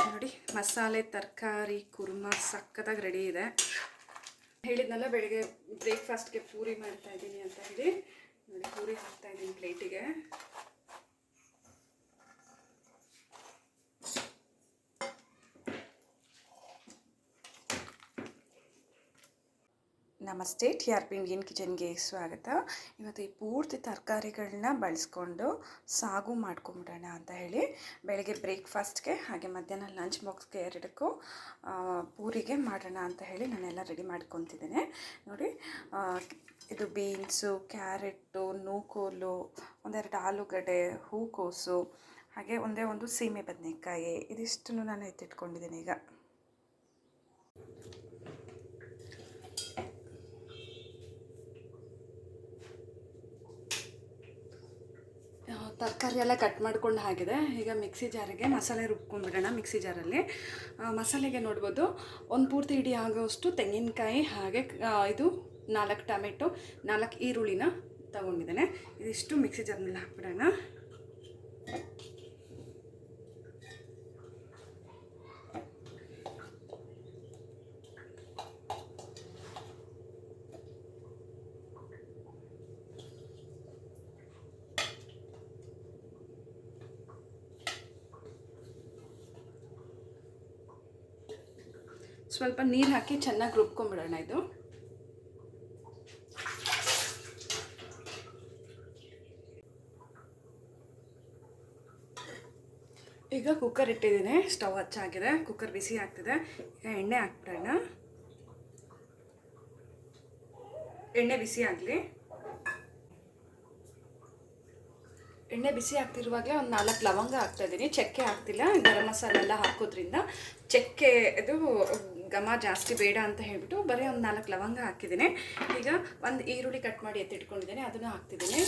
ನೋಡಿ ಮಸಾಲೆ ತರಕಾರಿ ಕುರ್ಮಾ ಸಕ್ಕತ್ತಾಗಿ ರೆಡಿ ಇದೆ. ಹೇಳಿದ್ನಲ್ಲ ಬೆಳಿಗ್ಗೆ ಬ್ರೇಕ್ಫಾಸ್ಟ್ಗೆ ಪೂರಿ ಮಾಡ್ತಾ ಇದ್ದೀನಿ ಅಂತ ಹೇಳಿ. ನೋಡಿ ಪೂರಿ ಹಾಕ್ತಾ ಇದ್ದೀನಿ ಪ್ಲೇಟಿಗೆ. ನಮಸ್ತೆ, TRP ಇಂಡಿಯನ್ ಕಿಚನ್ಗೆ ಸ್ವಾಗತ. ಇವತ್ತು ಈ ಪೂರ್ತಿ ತರಕಾರಿಗಳನ್ನ ಬಳಸ್ಕೊಂಡು ಸಾಗು ಮಾಡ್ಕೊಂಬಿಡೋಣ ಅಂತ ಹೇಳಿ ಬೆಳಗ್ಗೆ ಬ್ರೇಕ್ಫಾಸ್ಟ್ಗೆ ಹಾಗೆ ಮಧ್ಯಾಹ್ನ ಲಂಚ್ ಬಾಕ್ಸ್ಗೆ ಎರಡಕ್ಕೂ ಪೂರಿಗೆ ಮಾಡೋಣ ಅಂತ ಹೇಳಿ ನಾನೆಲ್ಲ ರೆಡಿ ಮಾಡ್ಕೊತಿದ್ದೇನೆ. ನೋಡಿ ಇದು ಬೀನ್ಸು, ಕ್ಯಾರೆಟು, ನೂಕೋಲು, ಒಂದೆರಡು ಆಲೂಗಡ್ಡೆ, ಹೂಕೋಸು, ಹಾಗೆ ಒಂದೇ ಒಂದು ಸೀಮೆ ಬದನೆಕಾಯಿ, ಇದಿಷ್ಟನ್ನು ನಾನು ಎತ್ತಿಟ್ಕೊಂಡಿದ್ದೀನಿ. ಈಗ ತರಕಾರಿ ಎಲ್ಲ ಕಟ್ ಮಾಡ್ಕೊಂಡು ಆಗಿದೆ. ಈಗ ಮಿಕ್ಸಿ ಜಾರಿಗೆ ಮಸಾಲೆ ರುಬ್ಕೊಂಡ್ಬಿಡೋಣ. ಮಿಕ್ಸಿ ಜಾರಲ್ಲಿ ಮಸಾಲೆಗೆ ನೋಡ್ಬೋದು ಒಂದು ಪೂರ್ತಿ ಇಡೀ ಆಗೋಷ್ಟು ತೆಂಗಿನಕಾಯಿ, ಹಾಗೆ ಇದು 4 ಟೊಮೆಟೊ, 4 ಈರುಳ್ಳಿನ ತೊಗೊಂಡಿದ್ದೇನೆ. ಇದಿಷ್ಟು ಮಿಕ್ಸಿ ಜಾರ್ನಲ್ಲಿ ಹಾಕ್ಬಿಡೋಣ. ಸ್ವಲ್ಪ ನೀರು ಹಾಕಿ ಚೆನ್ನಾಗಿ ರುಬ್ಕೊಂಡ್ಬಿಡೋಣ. ಇದು ಈಗ ಕುಕ್ಕರ್ ಇಟ್ಟಿದ್ದೀನಿ, ಸ್ಟವ್ ಹಚ್ಚಾಗಿದೆ, ಕುಕ್ಕರ್ ಬಿಸಿ ಆಗ್ತಿದೆ. ಈಗ ಎಣ್ಣೆ ಹಾಕ್ಬಿಡೋಣ. ಎಣ್ಣೆ ಬಿಸಿ ಆಗಲಿ. ಎಣ್ಣೆ ಬಿಸಿ ಆಗ್ತಿರುವಾಗಲೇ ಒಂದು 4 ಲವಂಗ ಹಾಕ್ತಾಯಿದ್ದೀನಿ. ಚಕ್ಕೆ ಹಾಕ್ತಿಲ್ಲ, ಗರಂ ಮಸಾಲೆ ಎಲ್ಲ ಹಾಕೋದ್ರಿಂದ ಚಕ್ಕೆ ಇದು ಘಮ ಜಾಸ್ತಿ ಬೇಡ ಅಂತ ಹೇಳಿಬಿಟ್ಟು ಬರೀ ಒಂದು 4 ಲವಂಗ ಹಾಕಿದ್ದೀನಿ. ಈಗ ಒಂದು ಈರುಳ್ಳಿ ಕಟ್ ಮಾಡಿ ಎತ್ತಿಟ್ಕೊಂಡಿದ್ದೀನಿ, ಅದನ್ನು ಹಾಕ್ತಿದ್ದೀನಿ.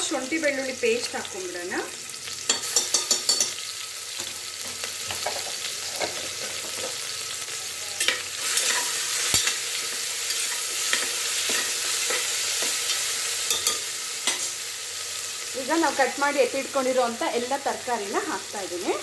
ಶುಂಠಿ ಬೆಳ್ಳುಳ್ಳಿ ಪೇಸ್ಟ್ ಹಾಕ್ಕೊಂಡ್ಬಿಡೋಣ. ಈಗ ನಾವು ಕಟ್ ಮಾಡಿ ಎತ್ತಿಟ್ಕೊಂಡಿರೋಂಥ ಎಲ್ಲ ತರಕಾರಿನ ಹಾಕ್ತಾ ಇದ್ದೀನಿ.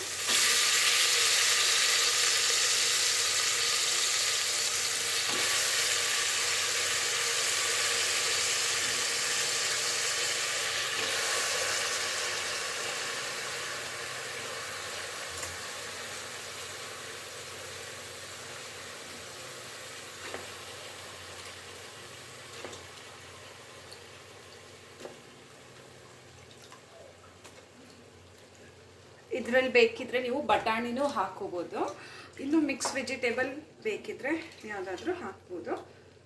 ಇದರಲ್ಲಿ ಬೇಕಿದ್ರೆ ನೀವು ಬಟಾಣಿನೂ ಹಾಕೋಬೋದು. ಇನ್ನು ಮಿಕ್ಸ್ ವೆಜಿಟೇಬಲ್ ಬೇಕಿದ್ರೆ ಯಾವುದಾದ್ರೂ ಹಾಕ್ಬೋದು.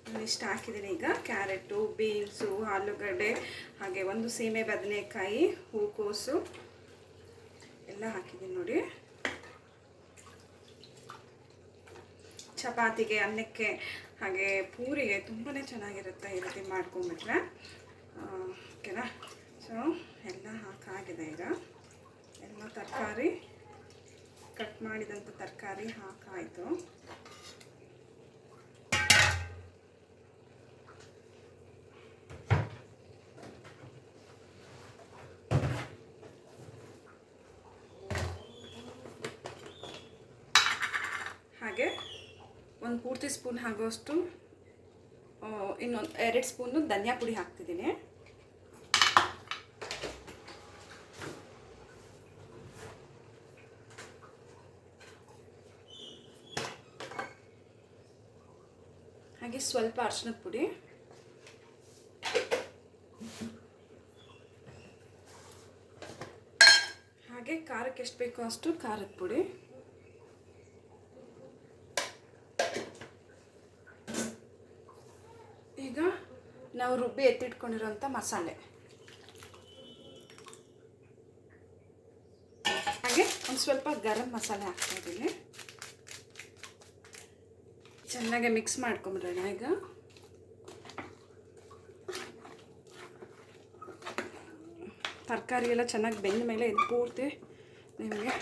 ನಾನು ಇಷ್ಟು ಹಾಕಿದ್ದೀನಿ. ಈಗ ಕ್ಯಾರೆಟು, ಬೀನ್ಸು, ಆಲೂಗಡ್ಡೆ, ಹಾಗೆ ಒಂದು ಸೀಮೆ ಬದನೆಕಾಯಿ, ಹೂಕೋಸು ಎಲ್ಲ ಹಾಕಿದ್ದೀನಿ. ನೋಡಿ, ಚಪಾತಿಗೆ, ಅನ್ನಕ್ಕೆ, ಹಾಗೆ ಪೂರಿಗೆ ತುಂಬಾ ಚೆನ್ನಾಗಿರುತ್ತೆ ಈ ರೀತಿ ಮಾಡ್ಕೊಂಬಿಟ್ರೆ. ಓಕೆನಾ? ಸೊ ಎಲ್ಲ ಹಾಕಾಗಿದೆ. ಈಗ ಎಲ್ಲ ತರಕಾರಿ ಕಟ್ ಮಾಡಿದಂಥ ತರಕಾರಿ ಹಾಕಾಯಿತು. ಹಾಗೆ ಒಂದು ಪೂರ್ತಿ ಸ್ಪೂನ್ ಆಗೋಷ್ಟು ಇನ್ನೊಂದು 2 ಸ್ಪೂನು ಧನಿಯಾ ಪುಡಿ ಹಾಕ್ತಿದ್ದೀನಿ. ಹಾಗೆ ಸ್ವಲ್ಪ ಅರಿಶಿನದ ಪುಡಿ, ಹಾಗೆ ಖಾರಕ್ಕೆ ಎಷ್ಟು ಬೇಕೋ ಅಷ್ಟು ಖಾರದ ಪುಡಿ, ಈಗ ನಾವು ರುಬ್ಬಿ ಎತ್ತಿಟ್ಕೊಂಡಿರೋಂಥ ಮಸಾಲೆ, ಹಾಗೆ ಒಂದು ಸ್ವಲ್ಪ ಗರಂ ಮಸಾಲೆ ಹಾಕ್ತಾಯಿದ್ದೀನಿ. ಚೆನ್ನಾಗಿ ಮಿಕ್ಸ್ ಮಾಡ್ಕೊಂಬಿಡೋಣ. ಈಗ ತರಕಾರಿ ಎಲ್ಲ ಚೆನ್ನಾಗಿ ಬೆಂದ ಮೇಲೆ ಇದು ಪೂರ್ತಿ ನಿಮಗೆ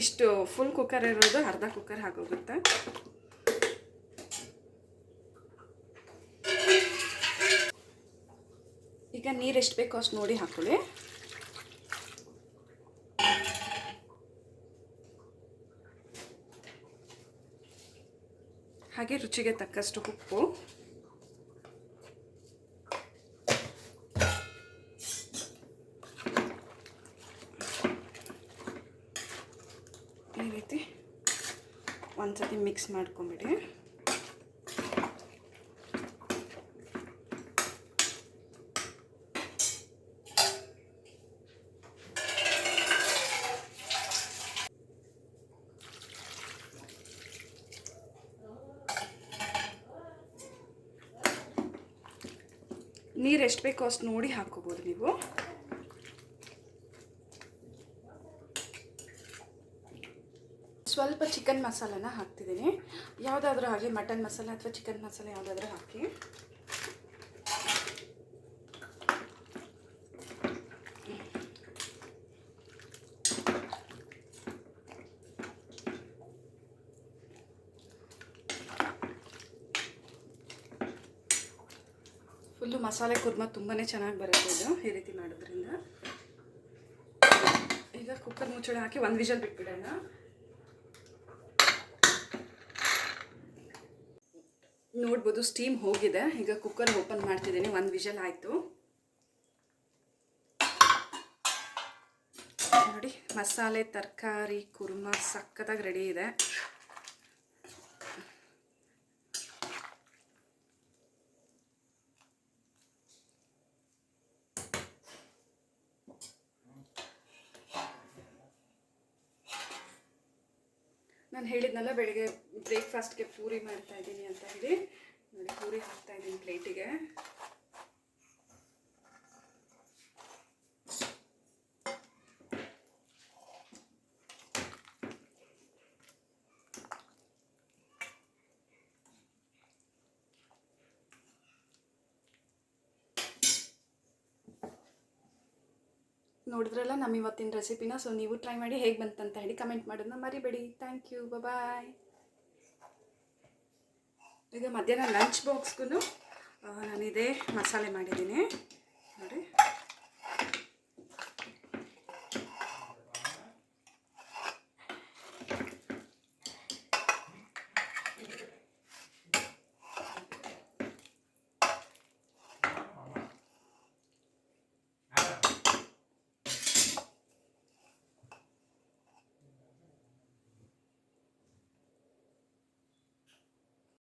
ಇಷ್ಟು ಫುಲ್ ಕುಕ್ಕರ್ ಇರೋದು ಅರ್ಧ ಕುಕ್ಕರ್ ಹಾಕೋಗುತ್ತೆ. ಈಗ ನೀರು ಎಷ್ಟು ಬೇಕೋ ಅಷ್ಟು ನೋಡಿ ಹಾಕೊಳ್ಳಿ. ಹಾಗೆ ರುಚಿಗೆ ತಕ್ಕಷ್ಟು ಉಪ್ಪು, ಈ ರೀತಿ ಒಂದ್ಸತಿ ಮಿಕ್ಸ್ ಮಾಡ್ಕೊಂಬಿಡಿ. ನೀರು ಎಷ್ಟು ಬೇಕೋ ಅಷ್ಟು ನೋಡಿ ಹಾಕ್ಕೋಬೋದು ನೀವು. ಸ್ವಲ್ಪ ಚಿಕನ್ ಮಸಾಲನ ಹಾಕ್ತಿದ್ದೀನಿ. ಯಾವುದಾದ್ರೂ ಹಾಗೆ ಮಟನ್ ಮಸಾಲೆ ಅಥವಾ ಚಿಕನ್ ಮಸಾಲೆ ಯಾವುದಾದ್ರೂ ಹಾಕಿ. ಫುಲ್ಲು ಮಸಾಲೆ ಕುರ್ಮ ತುಂಬಾ ಚೆನ್ನಾಗಿ ಬರುತ್ತೆ ಇದು ಈ ರೀತಿ ಮಾಡೋದ್ರಿಂದ. ಈಗ ಕುಕ್ಕರ್ ಮುಚ್ಚಳ ಹಾಕಿ ಒಂದು ವಿಷಲ್ ಬಿಟ್ಬಿಡೋಣ. ನೋಡ್ಬೋದು ಸ್ಟೀಮ್ ಹೋಗಿದೆ. ಈಗ ಕುಕ್ಕರ್ ಓಪನ್ ಮಾಡ್ತಿದ್ದೀನಿ. ಒಂದು ವಿಷಲ್ ಆಯಿತು ನೋಡಿ. ಮಸಾಲೆ ತರಕಾರಿ ಕುರ್ಮ ಸಕ್ಕತ್ತಾಗಿ ರೆಡಿ ಇದೆ. ನಾನು ಹೇಳಿದ್ನಲ್ಲ ಬೆಳಿಗ್ಗೆ ಬ್ರೇಕ್ಫಾಸ್ಟ್ಗೆ ಪೂರಿ ಮಾಡ್ತಾಯಿದ್ದೀನಿ ಅಂತ ಹೇಳಿ. ನೋಡಿ ಪೂರಿ ಹಾಕ್ತಾಯಿದ್ದೀನಿ ಪ್ಲೇಟಿಗೆ. ನೋಡಿದ್ರಲ್ಲ ನಮ್ಮ ಇವತ್ತಿನ ರೆಸಿಪಿನ. ಸೊ ನೀವು ಟ್ರೈ ಮಾಡಿ ಹೇಗೆ ಬಂತಂತ ಹೇಳಿ ಕಮೆಂಟ್ ಮಾಡೋದನ್ನ ಮರಿಬೇಡಿ. ಥ್ಯಾಂಕ್ ಯು, ಬಾಯ್. ಈಗ ಮಧ್ಯಾಹ್ನ ಲಂಚ್ ಬಾಕ್ಸ್ಗೂ ನಾನು ಇದೇ ಮಸಾಲೆ ಮಾಡಿದ್ದೀನಿ ನೋಡಿ.